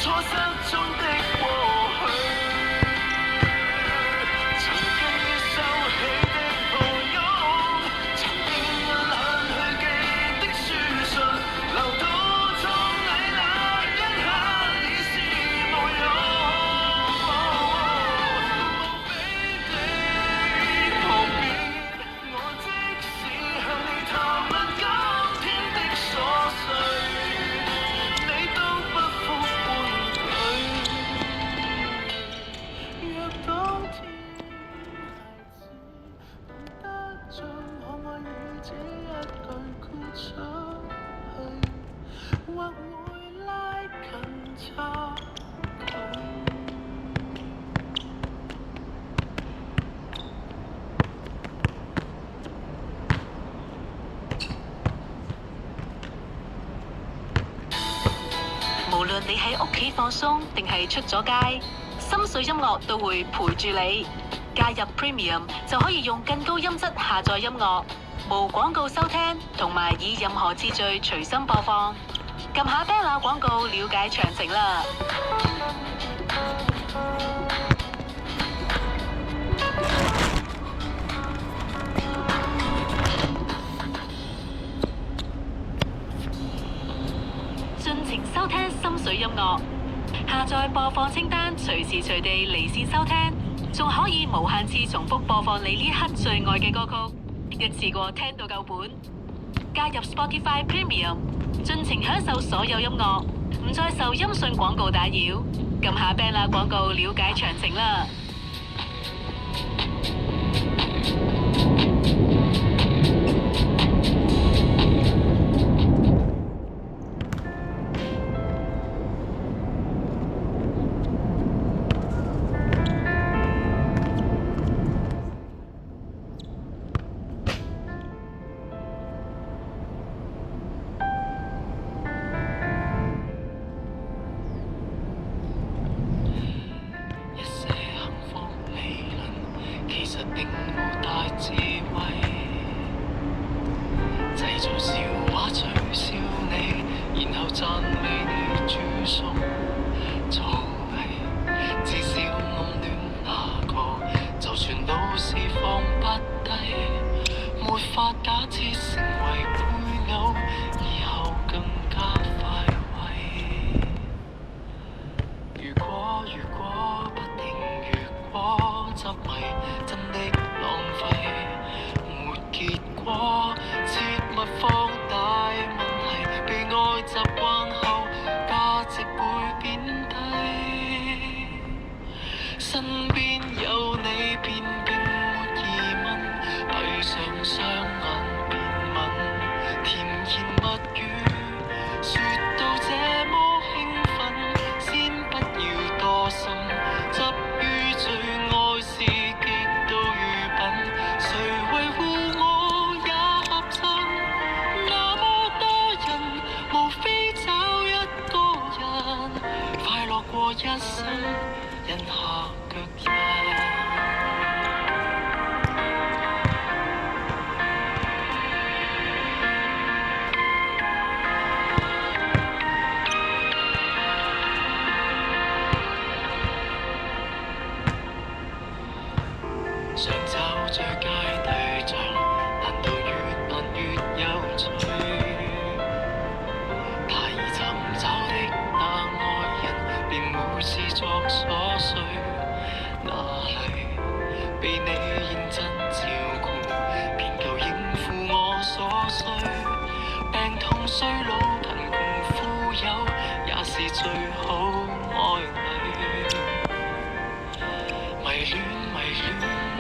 錯失中的過去，曾經收起的抱擁，曾經懶去記的書信，留到葬禮那一刻已是無用。無比地旁邊，我即使向你談論今天的瑣碎，你都不復換取。若當天孩子懂得將可愛與這一句豁出去，或會拉近差距。無論你喺屋企放鬆定係出咗街，心水音樂都會陪住你。加入 Premium 就可以用更高音質下載音樂，無廣告收聽，同埋以任何次序隨心播放。撳下 banner 廣告了解詳情啦。盡情收聽心水音樂，下載播放清單，隨時隨地離線收聽，仲可以無限次重複播放你呢刻最愛嘅歌曲，一次過聽到夠本。加入 Spotify Premium， 盡情享受所有音樂，唔再受音訊廣告打擾。撳下 banner 廣告了解詳情啦。一些幸福理論其實並無大智慧，製造笑話取笑你，然後讚美你煮餸做戲，至少暗戀那個就全都是放不低，沒法假設成為配偶，以後更加快慰。如果不停如果執迷，真的浪費，沒結果。切勿放大問題，被愛習慣後，價值會貶低。身邊有你便並沒疑問，閉上雙眼便吻，甜言蜜語說到這麼興奮，先不要多心，執於最愛是極度愚笨，誰維護我也合襯，那麼多人無非找一個人，快樂過一生，印下腳印。想找最佳對象，難道越難越有趣？太易尋找的那愛人，便每次作瑣碎。哪裏被你認真照顧，便夠應付我所需。病痛衰老貧窮富有，也是最好愛侶。迷戀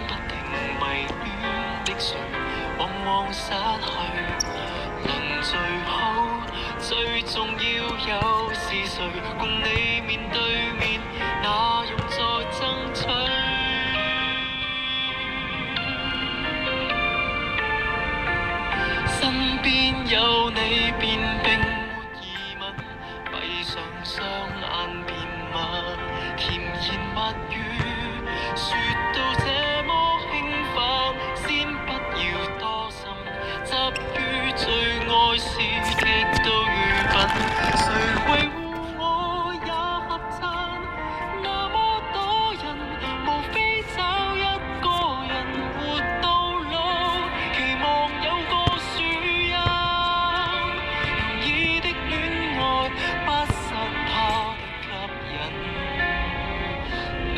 不停迷戀的誰，往往失去。論最好，最重要有是誰，共你面對面，哪用再爭取？身邊有你便並沒疑問，閉上雙眼便吻，甜言蜜語說到這麼興奮，先不要多心，執於最愛是極度愚笨，誰維護我也合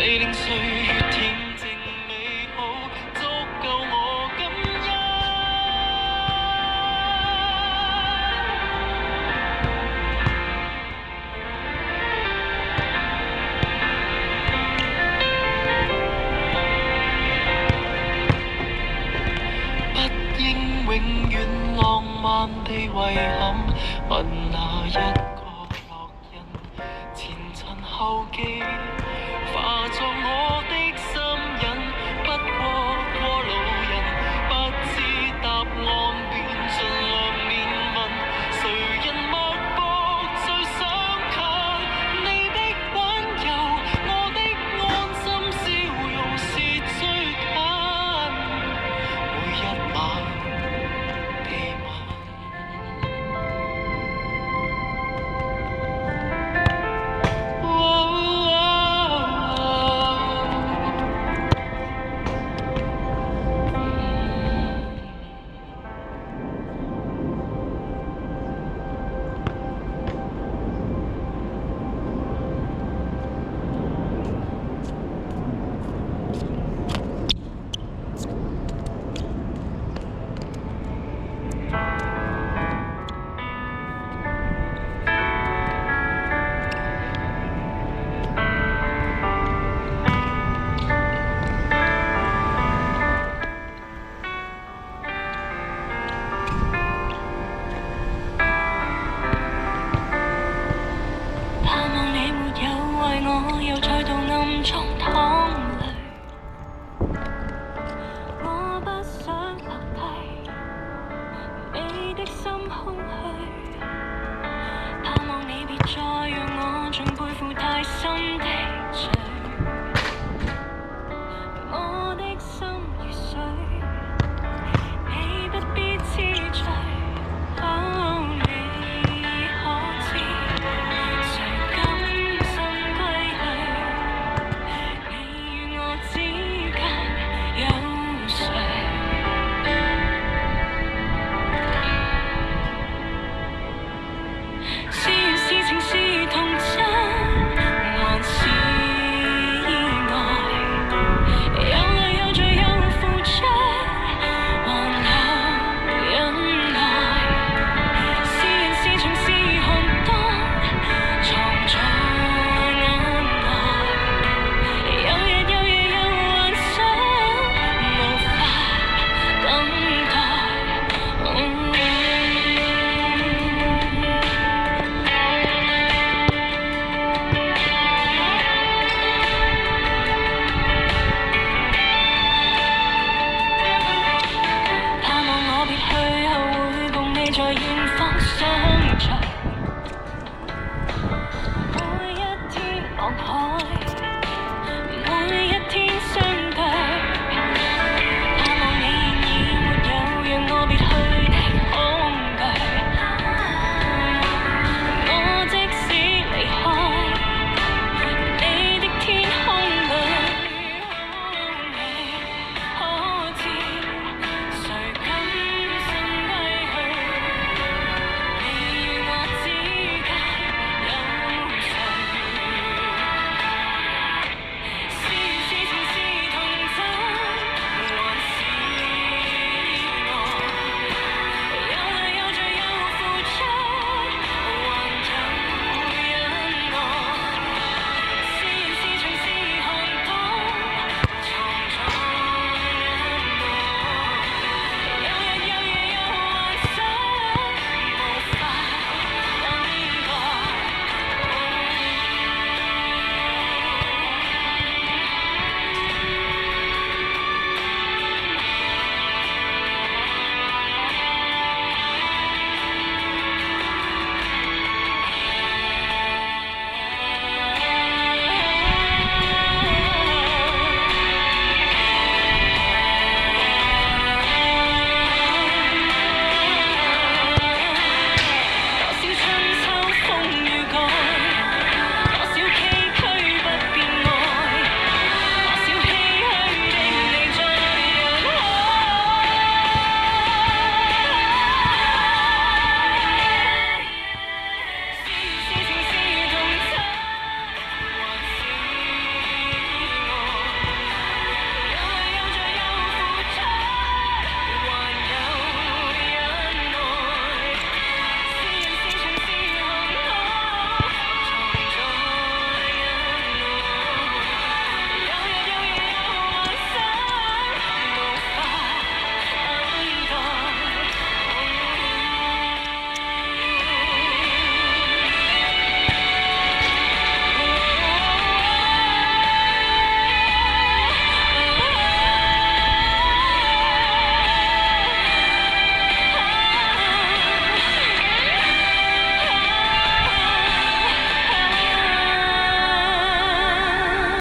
你令歲月恬靜美好，足夠我感恩。不應永遠浪漫地遺憾，問那一個烙印，前塵後記，化作我的心癮。不過路人不知答案，便盡量憐憫。誰人脈搏最想近？你的溫柔，我的安心笑容是最近。每一晚被吻。盼望你沒有為我又再度暗中淌淚，我不想留低你的心空虛，盼望你別再讓我像背負太深的